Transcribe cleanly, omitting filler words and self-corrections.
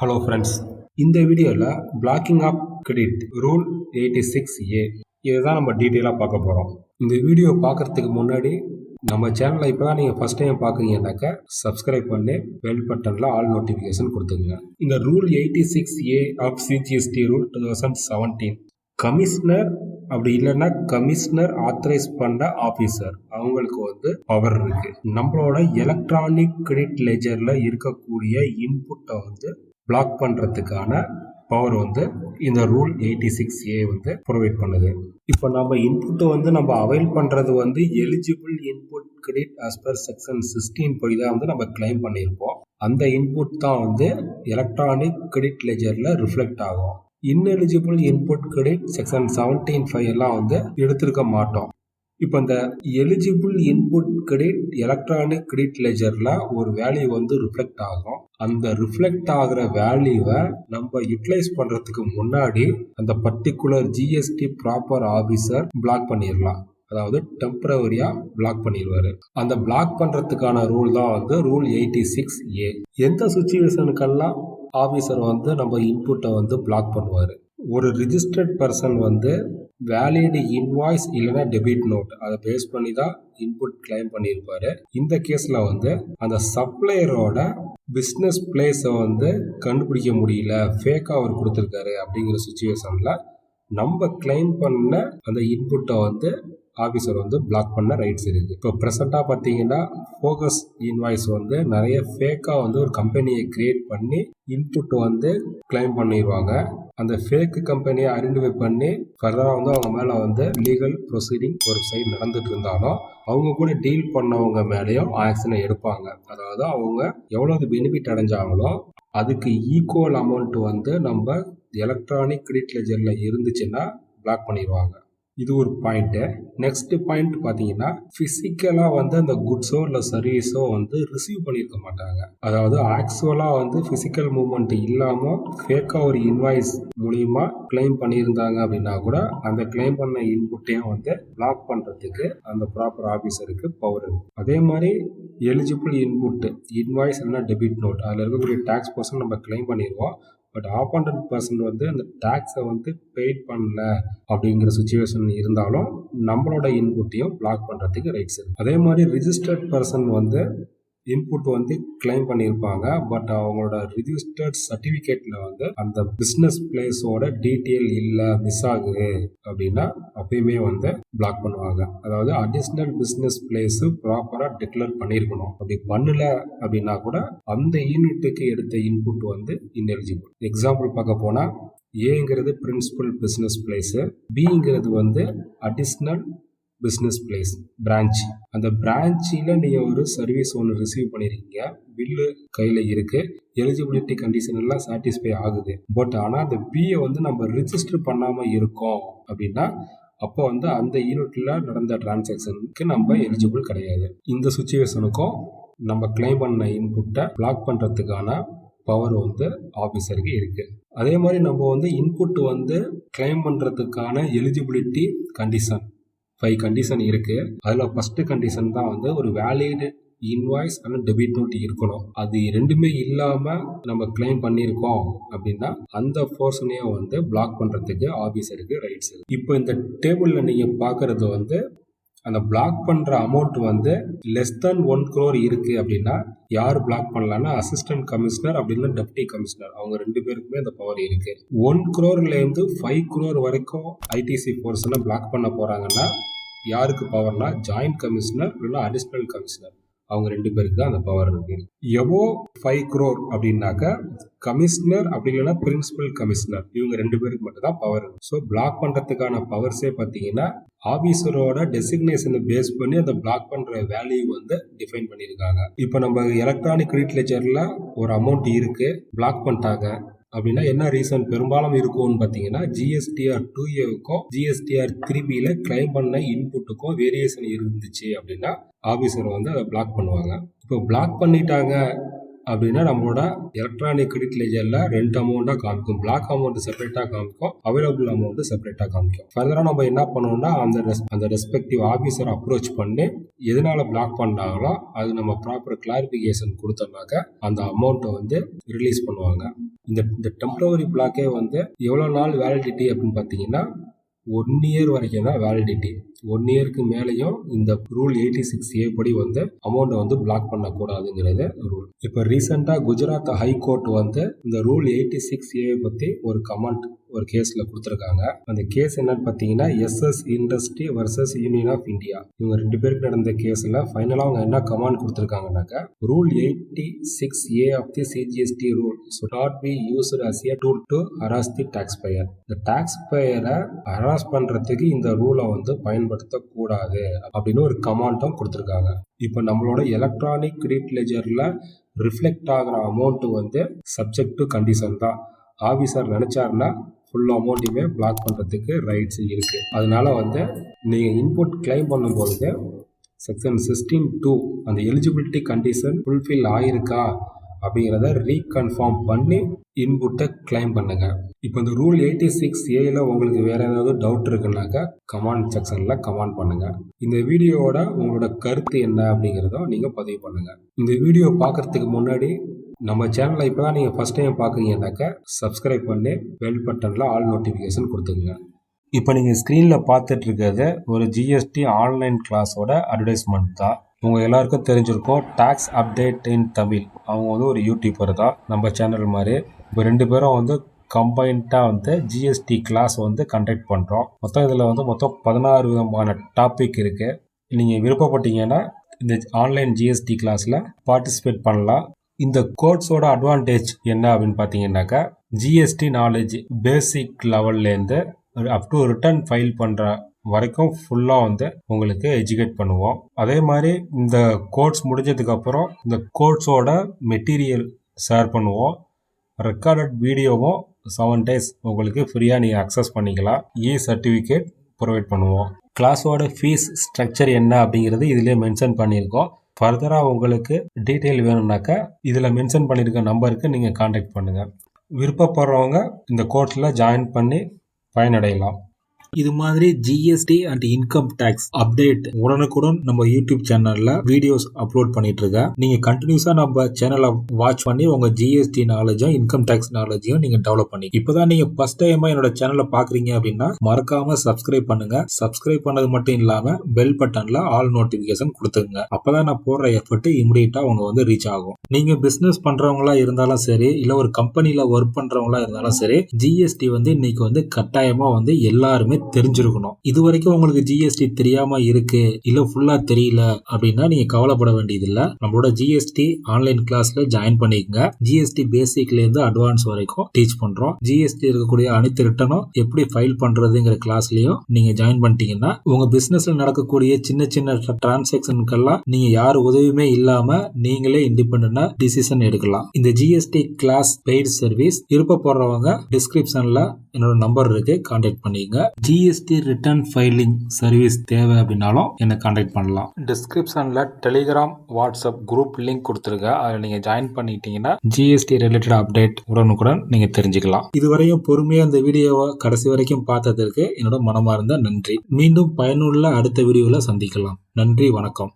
Hello friends, இந்த வீடியோவில் blocking of credit rule 86A இதை தான் நம்ம டீட்டெயிலாக பார்க்க போகிறோம். இந்த வீடியோ பார்க்குறதுக்கு முன்னாடி நம்ம சேனலை இப்போ தான் நீங்கள் ஃபஸ்ட் டைம் பார்க்குறீங்கன்னாக்கா சப்ஸ்கிரைப் பண்ணி பெல் பட்டனில் ஆல் நோட்டிஃபிகேஷன் கொடுத்துங்க. இந்த rule 86A of CGST rule 2017 commissioner அப்படி இல்லைன்னா கமிஷனர் ஆத்தரைஸ் பண்ண ஆஃபீஸர் அவங்களுக்கு பவர் இருக்கு. நம்மளோட எலக்ட்ரானிக் கிரெடிட் லெஜரில் இருக்கக்கூடிய இன்புட்டை பிளாக் பண்ணுறதுக்கான பவர் இந்த ரூல் 86A ப்ரொவைட் பண்ணுது. இப்போ நம்ம இன்புட்டை நம்ம அவைல் பண்ணுறது eligible input credit as per section 16 படி தான் நம்ம கிளைம் பண்ணியிருப்போம். அந்த இன்புட் தான் எலக்ட்ரானிக் கிரெடிட் லெஜரில் ரிஃப்ளெக்ட் ஆகும். இன்எலிஜிபிள் இன்புட் கிரெடிட் செக்ஷன் 17(5) எல்லாம் எடுத்திருக்க மாட்டோம். இப்போ இந்த eligible input credit electronic credit லெஜரில் ஒரு வேல்யூ ரிஃப்ளெக்ட் ஆகும். அந்த ரிஃப்ளெக்ட் ஆகிற வேல்யூவை நம்ம யூட்டிலைஸ் பண்ணுறதுக்கு முன்னாடி அந்த particular GST proper officer block பண்ணிடலாம். அதாவது டெம்பரவரியா பிளாக் பண்ணிடுவாரு. அந்த பிளாக் பண்ணுறதுக்கான ரூல் தான் ரூல் 86A. எந்த சுச்சுவேஷனுக்கெல்லாம் ஆஃபீஸர் நம்ம இன்புட்டை பிளாக் பண்ணுவார்? ஒரு ரிஜிஸ்டர்ட் பர்சன் வேலிட் இன்வாய்ஸ் இல்லைன்னா டெபிட் நோட் அதை பேஸ் பண்ணி தான் இன்புட் கிளைம் பண்ணியிருப்பாரு. இந்த கேஸில் அந்த சப்ளையரோட பிஸ்னஸ் பிளேஸை கண்டுபிடிக்க முடியல, ஃபேக்காக அவர் கொடுத்துருக்காரு அப்படிங்கிற சுச்சுவேஷனில் நம்ம கிளைம் பண்ண அந்த இன்புட்டை ஆஃபீஸர் பிளாக் பண்ண ரைட்ஸ் இருக்குது. இப்போ ப்ரெசண்ட்டாக பார்த்தீங்கன்னா ஃபோகஸ் இன்வாய்ஸ் நிறைய ஃபேக்காக ஒரு கம்பெனியை கிரியேட் பண்ணி இன்புட் கிளைம் பண்ணிடுவாங்க. அந்த ஃபேக் கம்பெனியை ஐடென்டிஃபை பண்ணி ஃபர்தராக அவங்க மேலே லீகல் ப்ரொசீடிங் ஒரு சைடு நடந்துட்டு இருந்தாலும் அவங்க கூட டீல் பண்ணவங்க மேலேயும் ஆக்ஷனை எடுப்பாங்க. அதாவது அவங்க எவ்வளவு பெனிஃபிட் அடைஞ்சாங்களோ அதுக்கு ஈக்குவல் அமௌண்ட் நம்ம எலக்ட்ரானிக் கிரெடிட் லெஜரில் இருந்துச்சுன்னா பிளாக் பண்ணிடுவாங்க. இது ஒரு பாயிண்ட்டு. நெக்ஸ்ட் பாயிண்ட் பார்த்தீங்கன்னா ஃபிசிக்கலாக அந்த குட்ஸோ இல்லை சர்வீஸோ ரிசீவ் பண்ணியிருக்க மாட்டாங்க. அதாவது ஆக்சுவலாக ஃபிசிக்கல் மூவ்மெண்ட் இல்லாமல் ஃபேக்காக ஒரு இன்வாய்ஸ் மூலியமா கிளைம் பண்ணியிருந்தாங்க அப்படின்னா கூட அந்த கிளைம் பண்ண இன்புட்டையும் பிளாக் பண்ணுறதுக்கு அந்த ப்ராப்பர் ஆஃபீஸருக்கு பவர் இருக்கு. அதே மாதிரி எலிஜிபிள் இன்புட் இன்வாய்ஸ் இல்லைன்னா டெபிட் நோட் அதில் இருக்கக்கூடிய டேக்ஸ் பர்சன் நம்ம கிளைம் பண்ணிடுவோம். பட் ஆப்போனன்ட் பர்சன் அந்த டேக்ஸை பெய்ட் பண்ணல அப்படிங்கிற சுச்சுவேஷன் இருந்தாலும் நம்மளோட இன்புட்டையும் பிளாக் பண்ணுறதுக்கு ரைட்ஸ் இருக்கு. அதே மாதிரி ரிஜிஸ்டர்ட் பர்சன் இன்புட் கிளைம் பண்ணியிருப்பாங்க. பட் அவங்களோட ரிஜிஸ்டர்ட் சர்டிஃபிகேட்டில் அந்த பிஸ்னஸ் பிளேஸோட டீட்டெயில் இல்லை, மிஸ் ஆகுது அப்படின்னா அப்பயுமே பிளாக் பண்ணுவாங்க. அதாவது அடிஷ்னல் பிஸ்னஸ் பிளேஸ் ப்ராப்பராக டிக்ளேர் பண்ணியிருக்கணும். அப்படி பண்ணல அப்படின்னா கூட அந்த யூனிட்டுக்கு எடுத்த இன்புட் இன்எலிஜிபிள். எக்ஸாம்பிள் பார்க்க போனால் ஏங்கிறது பிரின்சிபல் பிஸ்னஸ் பிளேஸு, பிங்கிறது அடிஷ்னல் பிஸ்னஸ் பிளேஸ் பிரான்ச். அந்த பிரான்ச்சில் நீங்கள் ஒரு சர்வீஸ் ஒன்று ரிசீவ் பண்ணியிருக்கீங்க, பில்லு கையில் இருக்குது, எலிஜிபிலிட்டி கண்டிஷன் எல்லாம் சாட்டிஸ்ஃபை ஆகுது. பட் ஆனால் அந்த பியை நம்ம ரிஜிஸ்டர் பண்ணாமல் இருக்கோம் அப்படின்னா அப்போ அந்த யூனிட்டில் நடந்த டிரான்சாக்ஷனுக்கு நம்ம எலிஜிபிள் கிடையாது. இந்த சுச்சுவேஷனுக்கும் நம்ம கிளைம் பண்ண இன்புட்டை பிளாக் பண்ணுறதுக்கான பவர் ஆஃபீஸருக்கு இருக்குது. அதே மாதிரி நம்ம இன்புட் கிளைம் பண்ணுறதுக்கான எலிஜிபிலிட்டி கண்டிஷன் 5 கண்டிஷன் இருக்குது. அதில் ஃபஸ்ட்டு கண்டிஷன் தான் ஒரு வேலிட் இன்வாய்ஸ் அல்லது டெபிட் நோட் இருக்கணும். அது ரெண்டுமே இல்லாமல் நம்ம கிளைம் பண்ணியிருக்கோம் அப்படின்னா அந்த போர்ஷனையும் பிளாக் பண்ணுறதுக்கு ஆஃபீஸருக்கு ரைட்ஸ் இருக்குது. இப்போ இந்த டேபிளில் நீங்கள் பார்க்குறது அந்த பிளாக் பண்ணுற அமௌண்ட் லெஸ் தென் 1 crore இருக்குது அப்படின்னா யார் பிளாக் பண்ணலான்னா அசிஸ்டன்ட் கமிஷனர் அப்படின்னா டெப்டி கமிஷனர், அவங்க 2 பேருக்குமே அந்த பவர் இருக்கு. 1 crore-லேருந்து 5 crore வரைக்கும் ஐடிசி போர்ஷனை பிளாக் பண்ண போறாங்கன்னா யாருக்கு பவர்னா ஜாயிண்ட் கமிஷனர் இல்லைன்னா அடிஷ்னல் கமிஷனர், அவங்க 2 பேருக்கு தான் அந்த பவர் இருக்கு. எவோ 5 crore அப்படின்னாக்கா கமிஷனர் அப்படி இல்லைன்னா பிரின்சிபல் கமிஷனர், இவங்க 2 பேருக்கு மட்டும் தான் பவர் இருக்கு. ஸோ பிளாக் பண்றதுக்கான பவர்ஸே பார்த்தீங்கன்னா ஆபீசரோட டெசிக்னேஷனை பேஸ் பண்ணி அந்த பிளாக் பண்ற வேல்யூ டிஃபைன் பண்ணியிருக்காங்க. இப்போ நம்ம எலக்ட்ரானிக் கிரெடிட் லெஜர்ல ஒரு அமௌண்ட் இருக்கு, பிளாக் பண்ணிட்டாங்க அப்படின்னா என்ன ரீசன் பெரும்பாலும் இருக்கும்னு பார்த்தீங்கன்னா GSTR 2Aவுக்கும் GSTR 3Bல கிளைம் பண்ண இன்புட்டுக்கும் வேரியேஷன் இருந்துச்சு அப்படின்னா ஆஃபீஸர் அதை பிளாக் பண்ணுவாங்க. இப்போ பிளாக் பண்ணிட்டாங்க அப்படின்னா நம்மளோட எலக்ட்ரானிக் கிரெடிட் லெஜரில் 2 அமௌண்ட்டாக காமிக்கும். பிளாக் அமௌண்ட் செப்பரேட்டாக காமிக்கும், அவைலபிள் அமௌண்ட் செப்பரேட்டாக காமிக்கும். ஃபர்தராக நம்ம என்ன பண்ணோம்னா அந்த ரெஸ்பெக்டிவ் ஆஃபீஸரை அப்ரோச் பண்ணி எதனால பிளாக் பண்ணாங்களோ அது நம்ம ப்ராப்பர் கிளாரிஃபிகேஷன் கொடுத்தோம்னாக்க அந்த அமௌண்ட்டை வந்து ரிலீஸ் பண்ணுவாங்க. இந்த டெம்பரவரி பிளாக்கே வந்து எவ்வளோ நாள் வேலிடிட்டி அப்படின்னு பார்த்தீங்கன்னா 1 இயர் வரைக்கும் தான் வேலிடிட்டி. 1 இயருக்கு மேலேயும் இந்த ரூல் 86A படி வந்து அமௌண்ட்டை வந்து பிளாக் பண்ணக்கூடாதுங்கிறது ரூல். இப்போ ரீசெண்டாக குஜராத் ஹைகோர்ட் வந்து இந்த ரூல் 86A பற்றி ஒரு கேஸில் கொடுத்துருக்காங்க. அந்த கேஸ் என்னன்னு பார்த்தீங்கன்னா SS industry versus Union of India. இவங்க 2 பேருக்கு நடந்த கேஸில் ஃபைனலாக அவங்க என்ன கமாண்ட் கொடுத்துருக்காங்கன்னாக்கா rule 86A of the CGST rule should not be used as a tool to harass the taxpayer. இந்த டாக்ஸ்பேயரை ஹராஸ் பண்ணுறதுக்கு இந்த ரூலை வந்து பயன்படுத்தக்கூடாது அப்படின்னு ஒரு கமாண்டும் கொடுத்துருக்காங்க. இப்போ நம்மளோட எலக்ட்ரானிக் கிரெடிட் லெஜரில் ரிஃப்ளெக்ட் ஆகிற அமௌண்ட்டு வந்து சப்ஜெக்ட் டு கண்டிஷன் தான். ஆஃபீஸர் நினச்சாருன்னா ஃபுல் அமௌண்ட்டையுமே பிளாக் பண்ணுறதுக்கு ரைட்ஸ் இருக்குது. அதனால வந்து நீங்கள் இன்புட் கிளைம் பண்ணும்போது செக்ஷன் 16(2) அந்த எலிஜிபிலிட்டி கண்டிஷன் ஃபுல்ஃபில் ஆயிருக்கா அப்படிங்கிறத ரீகன்ஃபார்ம் பண்ணி இன்புட்டை கிளைம் பண்ணுங்க. இப்போ இந்த ரூல் 86A உங்களுக்கு வேற ஏதாவது டவுட் இருக்குன்னாக்கா கமெண்ட் செக்ஷனில் கமெண்ட் பண்ணுங்க. இந்த வீடியோவோட உங்களோட கருத்து என்ன அப்படிங்கிறத நீங்கள் பதிவு பண்ணுங்க. இந்த வீடியோ பார்க்கறதுக்கு முன்னாடி நம்ம சேனலை இப்போ தான் நீங்கள் ஃபஸ்ட் டைம் பார்க்குறீங்கன்னாக்கா சப்ஸ்கிரைப் பண்ணி பெல் பட்டனில் ஆல் நோட்டிஃபிகேஷன் கொடுத்துங்க. இப்போ நீங்கள் ஸ்க்ரீனில் பார்த்துட்டு இருக்கிறது ஒரு ஜிஎஸ்டி ஆன்லைன் கிளாஸோட அட்வர்டைஸ்மெண்ட் தான். உங்கள் எல்லாருக்கும் தெரிஞ்சிருக்கும் டாக்ஸ் அப்டேட் இன் தமிழ். அவங்க வந்து ஒரு யூடியூபர் தான் நம்ம சேனல் மாதிரி. இப்போ 2 பேரும் வந்து கம்பைன்டாக வந்து ஜிஎஸ்டி கிளாஸ் வந்து கண்டக்ட் பண்ணுறோம். இதில் வந்து 16 விதமான டாபிக் இருக்குது. நீங்கள் விருப்பப்பட்டீங்கன்னா இந்த ஆன்லைன் ஜிஎஸ்டி கிளாஸில் பார்ட்டிசிபேட் பண்ணலாம். இந்த கோர்ஸோட அட்வான்டேஜ் என்ன அப்படின்னு பார்த்தீங்கன்னாக்கா ஜிஎஸ்டி நாலேஜ் பேசிக் லெவல்லேருந்து அப் டு ரிட்டர்ன் ஃபைல் பண்ணுற வரைக்கும் ஃபுல்லாக வந்து உங்களுக்கு எஜுகேட் பண்ணுவோம். அதே மாதிரி இந்த கோர்ஸ் முடிஞ்சதுக்கப்புறம் இந்த கோர்ஸோட மெட்டீரியல் ஷேர் பண்ணுவோம். ரெக்கார்டட் வீடியோவும் 7 days உங்களுக்கு ஃப்ரீயாக நீங்கள் அக்சஸ் பண்ணிக்கலாம். சர்டிஃபிகேட் ப்ரொவைட் பண்ணுவோம். கிளாஸோட ஃபீஸ் ஸ்ட்ரக்சர் என்ன அப்படிங்கிறது இதிலே மென்ஷன் பண்ணியிருக்கோம். ஃபர்தராக உங்களுக்கு டீட்டெயில் வேணும்னாக்கா இதில் மென்ஷன் பண்ணியிருக்க நம்பருக்கு நீங்கள் கான்டாக்ட் பண்ணுங்கள். விருப்பப்படுறவங்க இந்த கோர்ஸில் ஜாயின் பண்ணி பயனடையலாம். இது மாதிரி GST and income tax update உடனுக்குடன் நம்ம யூடியூப் சேனல்ல வீடியோஸ் அப்லோட் பண்ணிட்டு இருக்கேன். நீங்க கண்டினியூஸா நம்ம சேனலை வாட்ச் பண்ணி உங்க ஜிஎஸ்டி நாலேஜும் இன்கம் டேக்ஸ் நாலேஜையும் நீங்க டெவலப் பண்ணி இப்பதான் நீங்க ஃபர்ஸ்ட் டைமா என்னோட சேனலை பாக்குறீங்க அப்படின்னா மறக்காம சப்ஸ்கிரைப் பண்ணுங்க. சப்ஸ்கிரைப் பண்ணது மட்டும் இல்லாம பெல் பட்டன்ல ஆல் நோட்டிபிகேஷன் கொடுத்துருங்க. அப்பதான் நான் போடுற எஃபர்ட் இமிடியேட்டா அவங்க வந்து ரீச் ஆகும். நீங்க பிசினஸ் பண்றவங்களா இருந்தாலும் சரி, இல்ல ஒரு கம்பெனில ஒர்க் பண்றவங்களா இருந்தாலும் சரி, ஜிஎஸ்டி வந்து இன்னைக்கு வந்து கட்டாயமா வந்து எல்லாருமே தெரிஞ்சிருக்கணும். இது வரைக்கும் உங்களுக்கு ஜிஎஸ்டி தெரியாம இருக்கு, இல்ல ஃபுல்லா தெரியல அப்படின்னா நீங்க கவலைப்பட வேண்டியது இல்ல. நம்மளோட ஜிஎஸ்டி ஆன்லைன் கிளாஸ்ல ஜாயின் பண்ணிக்கங்க. ஜிஎஸ்டி பேசிக்ல இருந்து அட்வான்ஸ் வரைக்கும் டீச் பண்றோம். ஜிஎஸ்டி இருக்கக்கூடிய அனைத்து ரிட்டனும் எப்படி ஃபைல் பண்றதுங்கிற கிளாஸ்லயும் நீங்க ஜாயின் பண்ணிட்டீங்கன்னா உங்க பிசினஸ்ல நடக்கக்கூடிய சின்ன சின்ன டிரான்சாக்சனுக்கெல்லாம் நீங்க யார் உதவியுமே இல்லாம நீங்களே இண்டிபெண்டன்டா டிசிஷன் எடுக்கலாம். இந்த ஜிஎஸ்டி கிளாஸ் பெய்டு சர்வீஸ் விருப்பப்படுறவங்க டிஸ்கிரிப்ஷன்ல என்னோட நம்பர் இருக்கு, கான்டாக்ட் பண்ணிக்கங்க. ஜிஎஸ்டி ரிட்டர்ன் ஃபைலிங் சர்வீஸ் தேவை அப்படின்னாலும் என்னை கான்டாக்ட் பண்ணலாம். டிஸ்கிரிப்ஷன்ல டெலிகிராம் வாட்ஸ்அப் குரூப் லிங்க் கொடுத்துருக்கேன். அதில் நீங்க ஜாயின் பண்ணிட்டீங்கன்னா ஜிஎஸ்டி ரிலேட்டட் அப்டேட் உடனுக்குடன் நீங்க தெரிஞ்சுக்கலாம். இதுவரையும் பொறுமையா இந்த வீடியோவை கடைசி வரைக்கும் பார்த்ததற்கு என்னோட மனமார்ந்த நன்றி. மீண்டும் பயனுள்ள அடுத்த வீடியோல சந்திக்கலாம். நன்றி, வணக்கம்.